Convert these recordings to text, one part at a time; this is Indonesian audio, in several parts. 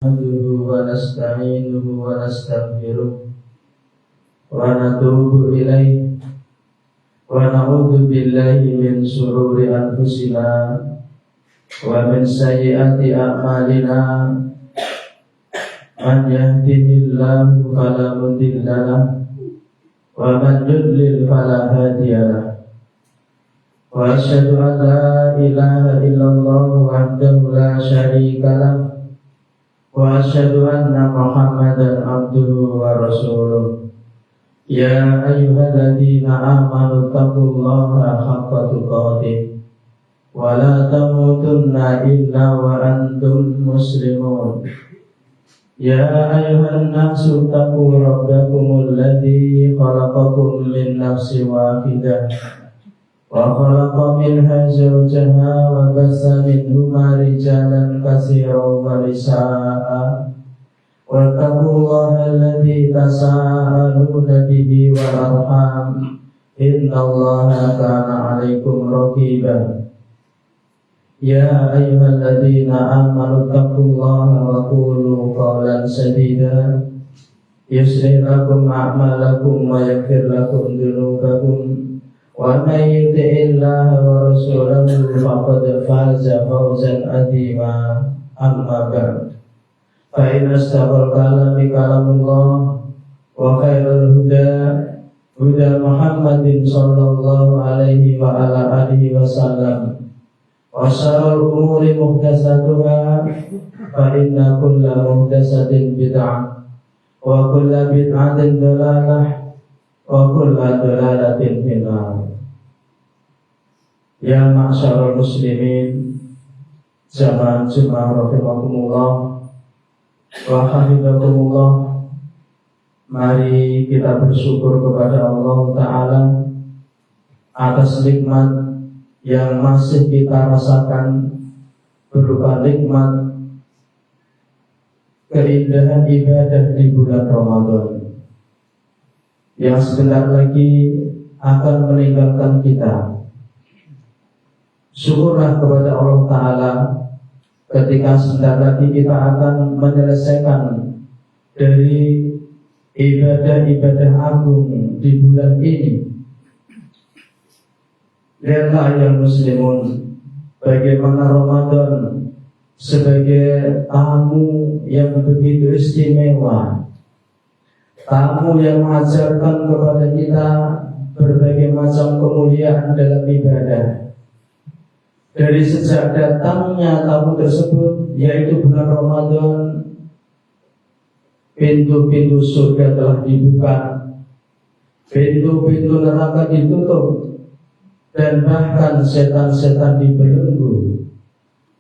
Nahmaduhu wa nasta'inuhu wa nastaghfiruh wa natubu ilaihi wa na'udzu billahi min shururi anfusina wa min sayyiati a'malina. Man yahdihillahu fala mudilla lahu wa man yudlil fala hadiya lahu. Wa asyhadu an la ilaha illallah wahdahu la syarika lahu wa asyhadu anna Muhammadan abduhu wa rasuluh. Ya ayyuhalladzina amanu taqullaha haqqa tuqatih wa la tamutunna illa wa antum muslimun. Ya ayyuhan nasu taqu rabbakumul ladzi khalaqakum min nafsin wahidah wa khalaqa minha zawjaha wa bassa minhuma rijalan katsiran wa nisaa'a wattaqullaha alladzi tasaaluna bihi wal arham innallaha kana 'alaikum raqiba. Ya ayyuhalladzina amanu taqullaha wa qulu qawlan sadida yuslih lakum a'malakum wa yaghfir lakum dhunubakum wa may yuti'illaha wa rasulahu faqad faza fawzan 'azima. Amma ba'd, fa inna asdaqal kalami kalamullah wa khairul huda huda Muhammadin sallallahu alaihi wa ala alihi wasallam wa syarrul umuri muhdatsatuha fa inna kulla muhdatsatin bid'ah wa kulla bid'atin dhalalah wa kulla dhalalatin finnar. Ya ma'syarul muslimin jamaah Jumat rahimakumullah wa hafizakumullah. Mari kita bersyukur kepada Allah Ta'ala atas nikmat yang masih kita rasakan, berupa nikmat keindahan ibadah di bulan Ramadan yang sebentar lagi akan meninggalkan kita. Syukurlah kepada Allah Ta'ala ketika sebentar lagi kita akan menyelesaikan dari ibadah-ibadah agung di bulan ini. Lihatlah yang muslimun, bagaimana Ramadan sebagai tamu yang begitu istimewa, tamu yang mengajarkan kepada kita berbagai macam kemuliaan dalam ibadah. Dari sejak datangnya tamu tersebut, yaitu bulan Ramadan, pintu-pintu surga telah dibuka, pintu-pintu neraka ditutup, dan bahkan setan-setan dibelenggu.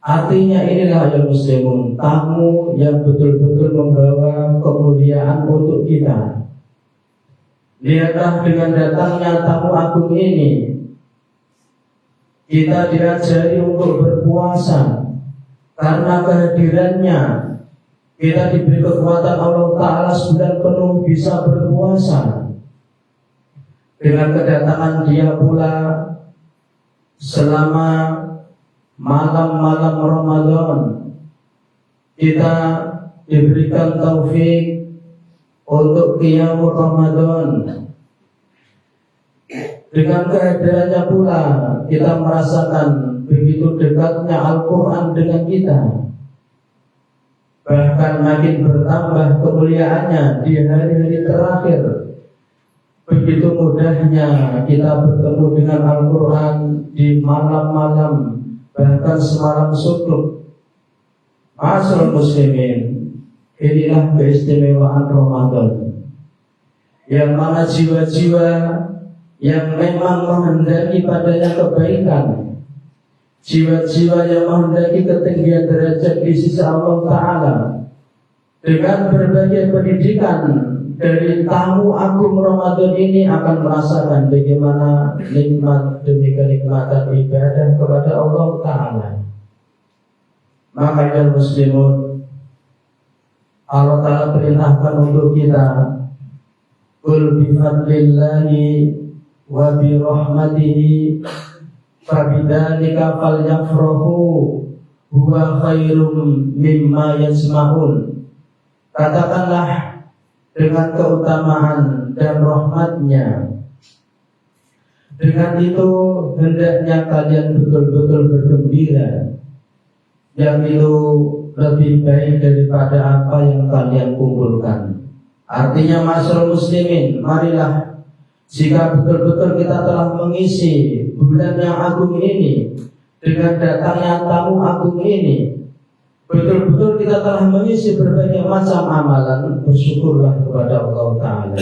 Artinya inilah yang muslimun, tamu yang betul-betul membawa kemuliaan untuk kita. Lihatlah dengan datangnya tamu agung ini, kita diajari untuk berpuasa. Karena kehadirannya, kita diberi kekuatan Allah Ta'ala sebulan penuh bisa berpuasa. Dengan kedatangan dia pula selama malam-malam Ramadan, kita diberikan taufik untuk qiyamul Ramadan. Dengan kehadirannya pula kita merasakan begitu dekatnya Al-Quran dengan kita. Bahkan makin bertambah kemuliaannya di hari-hari terakhir. Begitu mudahnya kita bertemu dengan Al-Quran di malam-malam, bahkan semalam suntuk. Ma'asyiral muslimin, inilah keistimewaan Ramadan, yang mana jiwa-jiwa yang memang menghendaki padanya kebaikan, jiwa-jiwa yang menghendaki ketinggian derajat di sisi Allah Ta'ala, dengan berbagai pendidikan dari tamu agung Ramadan ini akan merasakan bagaimana nikmat demi kenikmatan ibadah kepada Allah Ta'ala. Makanya muslimun, Allah Ta'ala perintahkan untuk kita, qul bifadlillahi wa birahmatihi fabidzalika falyafrahu huwa khairum mimma yasma'un. Katakanlah dengan keutamaan dan rahmatnya, dengan itu hendaknya kalian betul-betul bergembira, yang itu lebih baik daripada apa yang kalian kumpulkan. Artinya masyarakat muslimin, marilah jika betul-betul kita telah mengisi bulan yang agung ini dengan datangnya tamu agung ini, betul-betul kita telah mengisi berbagai macam amalan, bersyukurlah kepada Allah Ta'ala.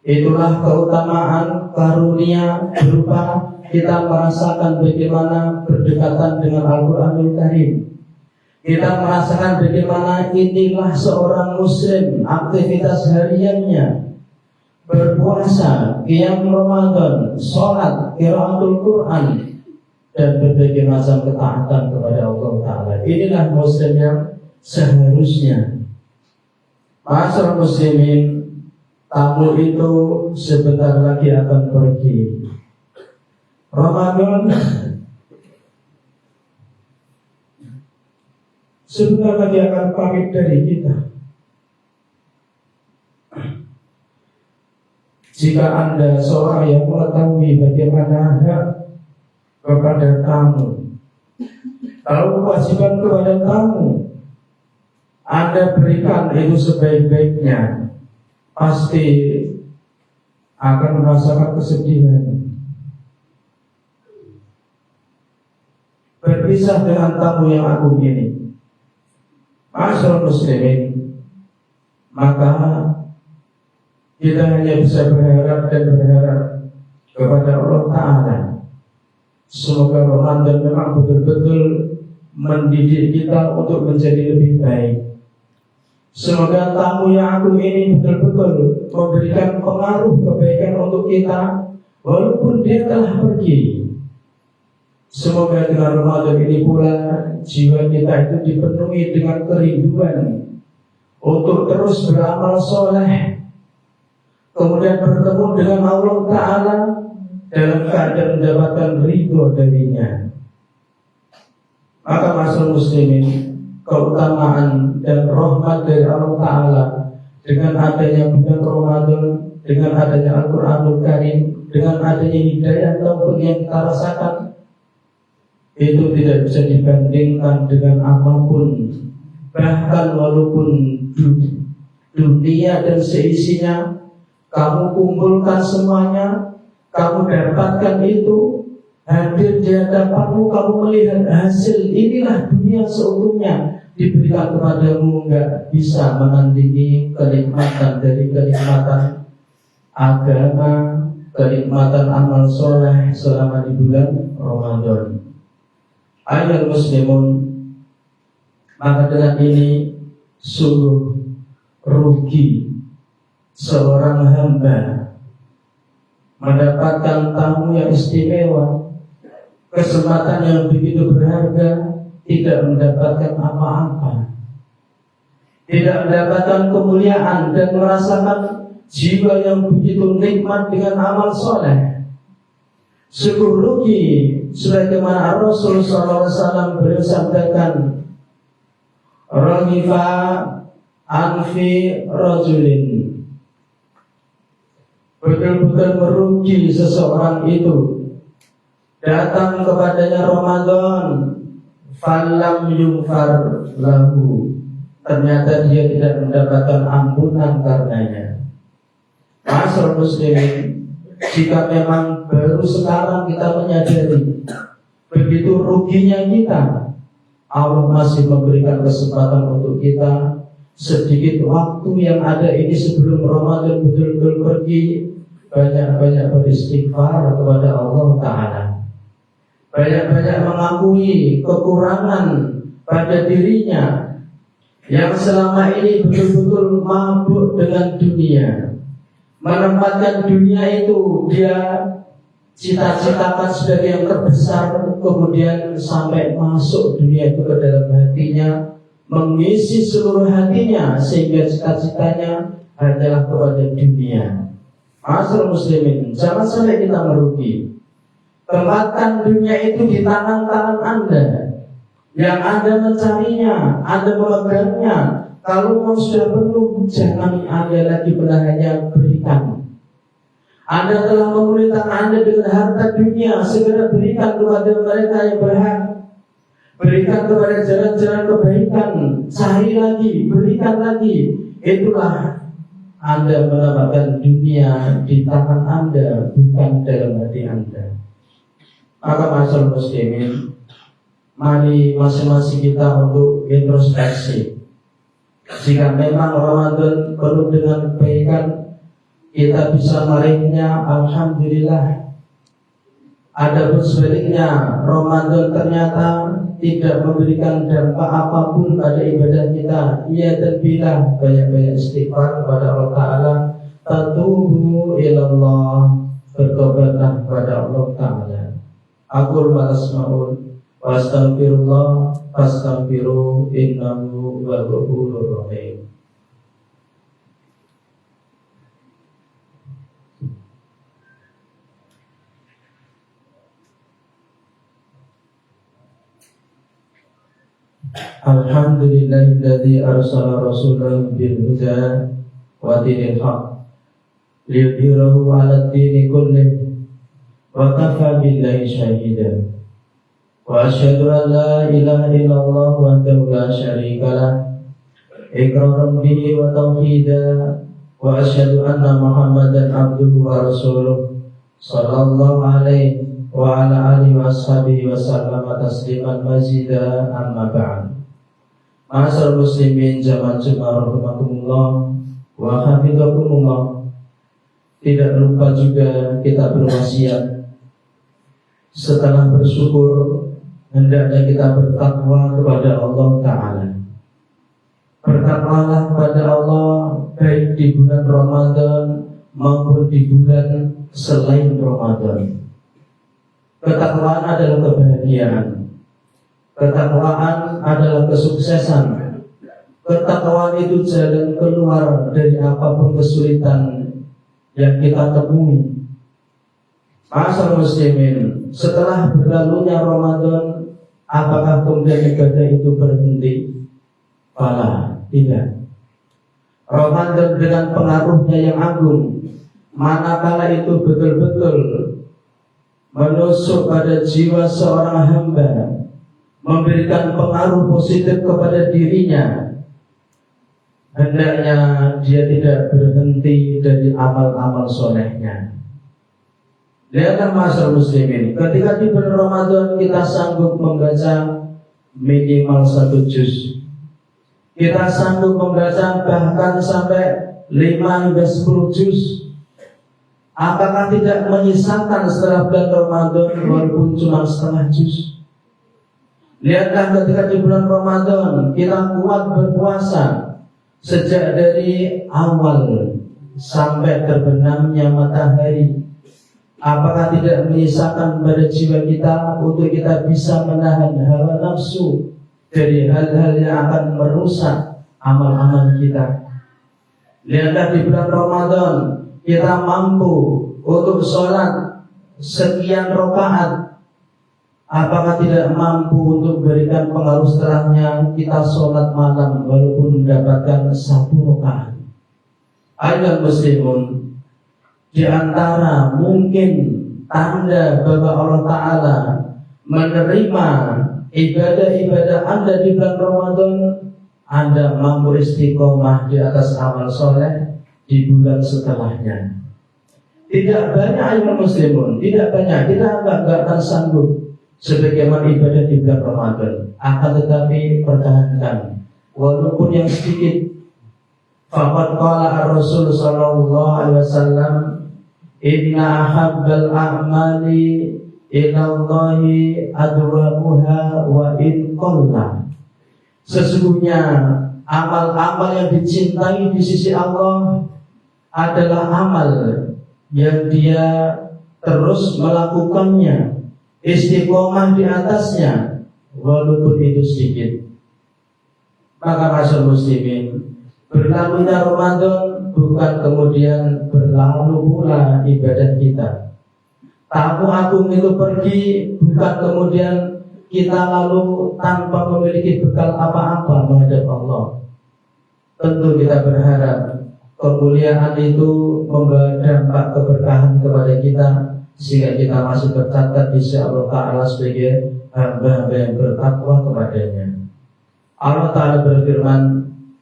Itulah keutamaan karunia berupa kita merasakan bagaimana berdekatan dengan Al-Quranul Karim. Kita merasakan bagaimana inilah seorang muslim aktivitas hariannya, berpuasa, qiyam Ramadan, sholat, qiraatul Quran, dan berbagai macam ketaatan kepada Allah Ta'ala. Inilah muslim yang seharusnya. Masyarakat muslimin, tamu itu sebentar lagi akan pergi. Ramadan sebentar lagi akan pamit dari kita. Jika Anda seorang yang mengetahui bagaimana hak kepada tamu, kalau kewajiban kepada tamu Anda berikan itu sebaik-baiknya, pasti akan merasakan kesedihan. Berpisah dengan tamu yang agung ini, masyarakat muslimin, maka kita hanya bisa berharap dan berharap kepada Allah Ta'ala. Semoga Ramadan memang betul-betul mendidik kita untuk menjadi lebih baik. Semoga tamu yang agung ini betul-betul memberikan pengaruh kebaikan untuk kita walaupun dia telah pergi. Semoga dengan Ramadan ini pula jiwa kita itu dipenuhi dengan kerinduan untuk terus beramal soleh, kemudian bertemu dengan Allah Ta'ala dalam keadaan mendapatkan ridho darinya. Maka masyarakat muslimin, keutamaan dan rahmat dari Allah Ta'ala dengan adanya bulan Ramadan, dengan adanya Al-Quranul Karim, dengan adanya hidayah taufik yang kita rasakan, itu tidak bisa dibandingkan dengan apapun. Bahkan walaupun dunia dan seisinya kamu kumpulkan semuanya, kamu dapatkan itu, hadir di hadapanmu, kamu melihat hasil, inilah dunia seutuhnya diberikan kepadamu, enggak bisa menandingi kenikmatan dari kenikmatan agama, kenikmatan amal soleh selama di bulan Ramadan. Ayat muslimun, maka dengan ini sungguh rugi seorang hamba mendapatkan tamu yang istimewa, kesempatan yang begitu berharga, tidak mendapatkan apa-apa, tidak mendapatkan kemuliaan dan merasakan jiwa yang begitu nikmat dengan amal soleh. Sungguh rugi, sebagaimana Rasul SAW beliau sampaikan, Raghifa anfi rajulin, betul-betul merugi seseorang itu datang kepadanya Ramadan, falam yungfar lahu, ternyata dia tidak mendapatkan ampunan karenanya. Masyarakat muslimin, jika memang baru sekarang kita menyadari begitu ruginya kita, Allah masih memberikan kesempatan untuk kita sedikit waktu yang ada ini sebelum Ramadan betul-betul pergi, banyak-banyak beristighfar kepada Allah Ta'ala, banyak-banyak mengakui kekurangan pada dirinya yang selama ini betul-betul mabuk dengan dunia, menempatkan dunia itu dia cita-citakan sebagai yang terbesar, kemudian sampai masuk dunia itu ke dalam hatinya, mengisi seluruh hatinya, sehingga cita-citanya hanyalah kepada dunia. Masyarakat muslimin, jangan sampai kita merugi. Tempatkan dunia itu di tangan-tangan Anda. Yang Anda mencarinya, Anda memegangnya. Kalau mau sudah penuh, jangan Anda lagi hanya berikan. Anda telah memulihkan Anda dengan harta dunia, segera berikan kepada mereka yang berhak. Berikan kepada jalan-jalan kebaikan. Cari lagi, berikan lagi. Itulah Anda mendapatkan dunia di tangan Anda, bukan dalam hati Anda. Maka masyarakat muslimin, mari masing-masing kita untuk introspeksi. Jika memang Ramadan penuh dengan kebaikan, kita bisa meraihnya, alhamdulillah. Adapun sebaliknya, Ramadan ternyata tidak memberikan dampak apapun pada ibadah kita, ia terbilah banyak-banyak istighfar kepada Allah Ta'ala. Tatubu ilallah, bertobatlah kepada Allah Ta'ala. Aqul ma tasma'un wa astaghfirullah fastaghfiru innahu huwal ghafurur rahim. Alhamdulillahilladzi arsala rasulahu bil huda wa dinil haq liyudhhirahu 'alad dini kullih wa kafa billahi shahida. Wa asyhadu an la ilaha illallah wahdahu la syarika lah iqraran bihi wa tauhida. Wa asyhadu anna Muhammadan abduhu wa rasuluh sallallahu alaihi wa ala alihi wa ashabihi wa sallama tasliman mazida, amma ba'd. Ma'asyiral muslimin jamaah Jumat rahimakumullah wa hafizakumullah. Tidak lupa juga kita berwasiat setelah bersyukur, hendaknya kita bertakwa kepada Allah Ta'ala. Bertakwalah kepada Allah baik di bulan Ramadan maupun di bulan selain Ramadan. Ketakwaan adalah kebahagiaan. Ketakwaan adalah kesuksesan. Ketakwaan itu jalan keluar dari apapun kesulitan yang kita temui. Ma'asyiral muslimin, setelah berlalunya Ramadan, apakah kemudian ibadah itu berhenti? Tidak. Ramadan dengan pengaruhnya yang agung, manakala itu betul-betul menusuk pada jiwa seorang hamba, memberikan pengaruh positif kepada dirinya, hendaknya dia tidak berhenti dari amal-amal solehnya. Lihatlah masyarakat muslimin, ketika di bulan Ramadan kita sanggup membaca minimal 1 juz, kita sanggup membaca bahkan sampai 5 hingga 10 juz, apakah tidak menyisakan setelah bulan Ramadan walaupun cuma setengah juz? Lihatlah ketika di bulan Ramadan kita kuat berpuasa sejak dari awal sampai terbenamnya matahari, apakah tidak menyisakan pada jiwa kita untuk kita bisa menahan hawa nafsu dari hal-hal yang akan merusak amal-amal kita? Lihatlah di bulan Ramadan kita mampu untuk sholat sekian rakaat, apakah tidak mampu untuk berikan pengaruh setelahnya kita sholat malam walaupun mendapatkan 1 rakaat? Ayolah muslimun, di antara mungkin tanda bahwa Allah Ta'ala menerima ibadah-ibadah Anda di bulan Ramadan, Anda mampu istiqomah di atas amal soleh di bulan setelahnya. Tidak banyak ayat muslimun, tidak banyak, kita enggak akan sanggup sebagaimana ibadah di bulan Ramadan. Akan tetapi pertahankan, walaupun yang sedikit. Faqad qala ar-Rasul sallallahu alaihi wasallam, inna ahabbal a'mali ilallahi adwamuha wa in qalla. Sesungguhnya amal-amal yang dicintai di sisi Allah adalah amal yang dia terus melakukannya, istiqomah di atasnya walaupun itu sedikit. Maka masyarakat muslimin, berlalunya Ramadan bukan kemudian berlalu pula ibadah kita. Tamu agung itu pergi bukan kemudian kita lalu tanpa memiliki bekal apa-apa menghadap Allah, tentu kita berharap kemuliaan itu membawa dampak keberkahan kepada kita, sehingga kita masih tercatat di sisi Allah Ta'ala sebagai hamba-hamba yang bertakwa kepadanya. Allah Ta'ala berfirman,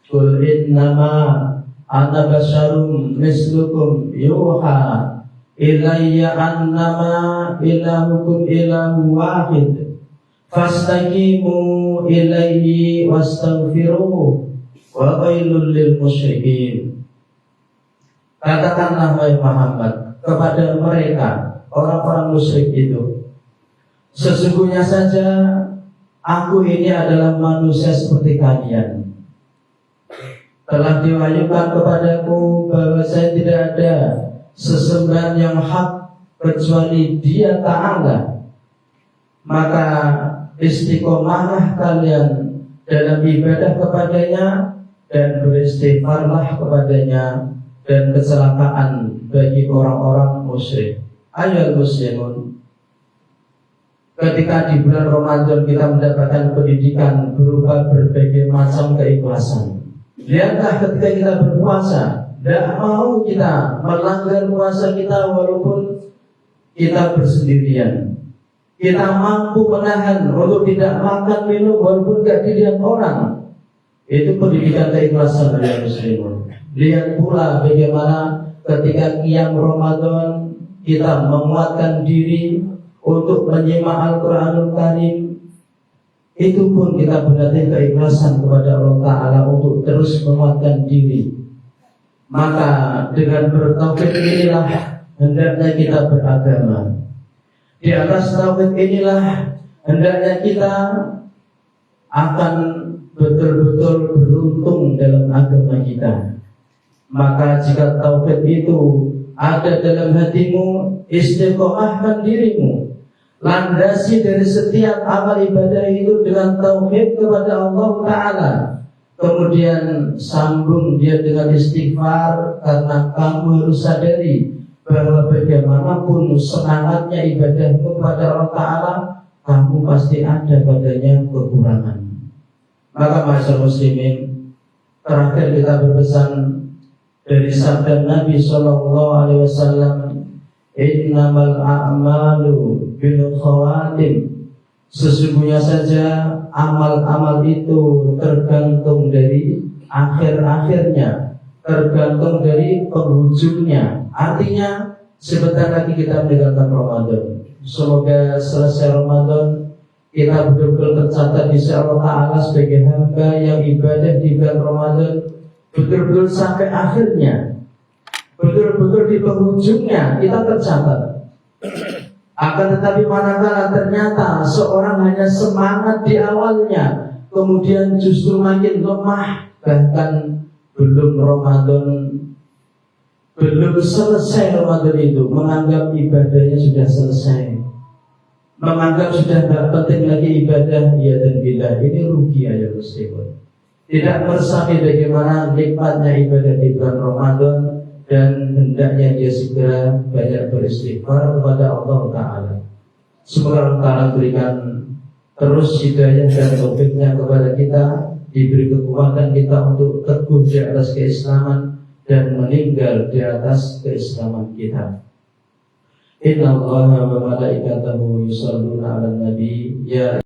Qul innama ana basyarum mislukum yuha ilayya annama ilahukum ilahu wahid fastaqimu ilayhi wastaghfiruhu wa wailul lil musyrikin. Katakanlah wahai Muhammad kepada mereka orang-orang musyrik itu, sesungguhnya saja aku ini adalah manusia seperti kalian. Telah diwahyukan kepadaku bahwa saya tidak ada sesembahan yang hak kecuali Dia Ta'ala. Maka istiqomahlah kalian dalam ibadah kepadanya dan beristighfarlah kepadanya, dan kecelakaan bagi orang-orang musyrik. Ayo muslimun, ketika di bulan Ramadan kita mendapatkan pendidikan berupa berbagai macam keikhlasan. Lihatlah ketika kita berpuasa, tidak mau kita melanggar puasa kita walaupun kita bersendirian. Kita mampu menahan untuk tidak makan minum walaupun tidak dilihat orang. Itu pendidikan keikhlasan dari muslimun. Lihat pula bagaimana ketika qiyam Ramadan kita menguatkan diri untuk menyimak Al-Quranul Karim. Itu pun kita berarti keikhlasan kepada Allah Ta'ala untuk terus menguatkan diri. Maka dengan bertauhid inilah hendaknya kita beragama. Di atas tauhid inilah hendaknya kita akan betul-betul beruntung dalam agama kita. Maka jika tauhid itu ada dalam hatimu, istiqomahkan dirimu. Landasi dari setiap amal ibadah itu dengan tauhid kepada Allah Ta'ala. Kemudian sambung dia dengan istighfar, karena kamu harus sadari bahwa bagaimanapun semangatnya ibadahmu kepada Allah Ta'ala, kamu pasti ada padanya kekurangan. Maka masyarakat muslimin, terakhir kita berpesan dari sabda Nabi SAW, innamal a'malu bil khawatim. Sesungguhnya saja amal-amal itu tergantung dari akhir-akhirnya, tergantung dari penghujungnya. Artinya sebentar lagi kita meninggalkan Ramadan. Semoga selesai Ramadan kita betul-betul tercatat di sisi Allah Ta'ala sebagai hamba yang ibadah di bulan Ramadan betul-betul sampai akhirnya, betul-betul di penghujungnya kita tercatat. Akan tetapi manakala ternyata seorang hanya semangat di awalnya, kemudian justru makin lemah, bahkan belum selesai Ramadan itu, menganggap ibadahnya sudah selesai, menganggap sudah tidak penting lagi ibadah, ya dan bila ini rugi aja muslimun. Tidak meresapi bagaimana nikmatnya ibadah di bulan Ramadan, dan hendaknya dia segera banyak beristighfar kepada Allah Ta'ala. Semoga Allah Ta'ala berikan terus hidayah dan taufiknya kepada kita, diberi kekuatan kita untuk teguh di atas keislaman dan meninggal di atas keislaman kita. Inna Allaha wa malaikatahu yusalluna 'alan nabi ya